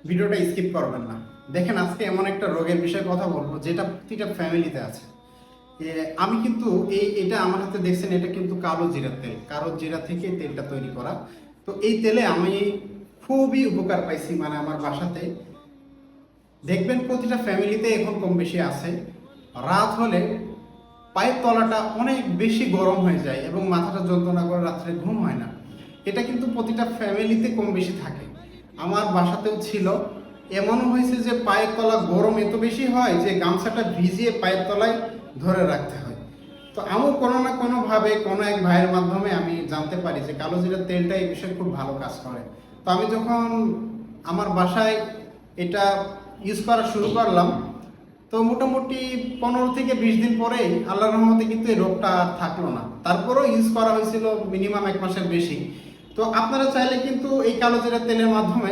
ভিডিওটা স্কিপ করবেন না। দেখেন, আজকে এমন একটা রোগের বিষয়ে কথা বলবো যেটা প্রতিটা ফ্যামিলিতে আছে। আমি কিন্তু এটা আমার হাতে দেখছেন, এটা কিন্তু কালো জিরার তেল। কালো জিরা থেকে তেলটা তৈরি করা। তো এই তেলে আমি খুবই উপকার পাইছি, মানে আমার বাসাতে দেখবেন প্রতিটা ফ্যামিলিতে এখন কম বেশি আছে। রাত হলে পায়ের তলাটা অনেক বেশি গরম হয়ে যায় এবং মাথাটা যন্ত্রণা করে রাত্রে ঘুম হয় না। এটা কিন্তু প্রতিটা ফ্যামিলিতে কম বেশি থাকে। আমার বাসাতেও ছিল। এমনও হয়েছে যে পায়ের তলা গরম এত বেশি হয় যে গামছাটা ভিজিয়ে পায়ের তলায় ধরে রাখতে হয়। তো আমিও কোনো না কোনোভাবে কোনো এক ভাইয়ের মাধ্যমে আমি জানতে পারি যে কালো জিরার তেলটা এই বিষয়ে খুব ভালো কাজ করে। তো আমি যখন আমার বাসায় এটা ইউজ করা শুরু করলাম, তো মোটামুটি 15 থেকে 20 দিন পরেই আল্লাহর রহমতে কিন্তু এই রোগটা আর থাকলো না। তারপরেও ইউজ করা হয়েছিল মিনিমাম 1 মাসের বেশি। তো আপনারা চাইলে কিন্তু এই কালো জিরা তেলের মাধ্যমে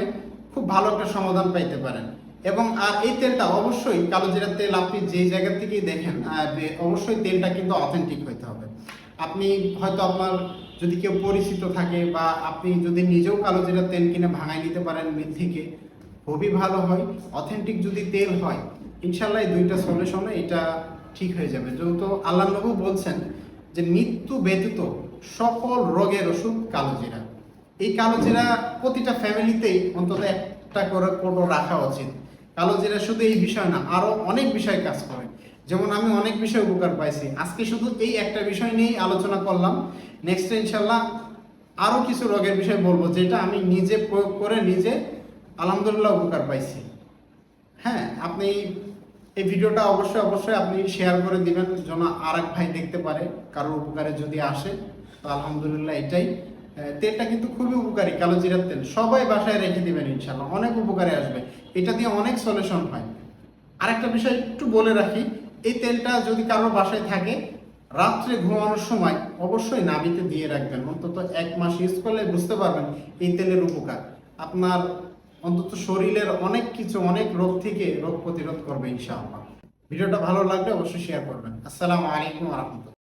খুব ভালো একটা সমাধান পাইতে পারেন। এবং আর এই তেলটা অবশ্যই, কালো জিরার তেল আপনি যেই জায়গা থেকেই দেখেন, অবশ্যই তেলটা কিন্তু অথেন্টিক হইতে হবে। আপনি হয়তো আপনার যদি কেউ পরিচিত থাকে বা আপনি যদি নিজেও কালো জিরার তেল কিনে ভাঙায় নিতে পারেন মিল থেকে, খুবই ভালো হয়। অথেন্টিক যদি তেল হয়, ইনশাল্লাহ এই দুইটা সলিউশনে এটা ঠিক হয়ে যাবে। যেহেতু আল্লাহ নবী বলছেন যে মৃত্যু ব্যতীত সকল রোগের ওষুধ কালো জিরা। এই কালো জিরা প্রতিটা ফ্যামিলিতেই অন্তত একটা করে কোটো রাখা উচিত। কালো জিরা শুধু এই বিষয় না, আরো অনেক বিষয় কাজ করে। যেমন আমি অনেক বিষয় উপকার পাইছি, আজকে শুধু এই একটা বিষয় নিয়েই আলোচনা করলাম। নেক্সট ইনশাল্লাহ আরো কিছু রোগের বিষয় বলবো যেটা আমি নিজে প্রয়োগ করে নিজে আলহামদুলিল্লাহ উপকার পাইছি। হ্যাঁ, আপনি এই ভিডিওটা অবশ্যই অবশ্যই আপনি শেয়ার করে দিবেন যেন আরেক ভাই দেখতে পারে, কারোর উপকারে যদি আসে। তো আলহামদুলিল্লাহ এটাই। তেলটা কিন্তু খুবই উপকারী, কালো জিরার তেল সবাই বাসায় রেখে দিবেন, ইনশাল্লাহ অনেক উপকারে আসবে। এটা দিয়ে অনেক সলিউশন হয়। আরেকটা বিষয় একটু বলে রাখি, এই তেলটা যদি কারোর বাসায় থাকে, রাত্রে ঘুমানোর সময় অবশ্যই নাভিতে দিয়ে রাখবেন। অন্তত 1 মাস ইউজ করলে বুঝতে পারবেন এই তেলের উপকার। আপনার অন্তত শরীরের অনেক কিছু, অনেক রোগ থেকে রোগ প্রতিরোধ করবে ইনশাআল্লাহ। ভিডিওটা ভালো লাগলে অবশ্যই শেয়ার করবেন। আসসালামু আলাইকুম ওয়া রাহমাতুল্লাহ।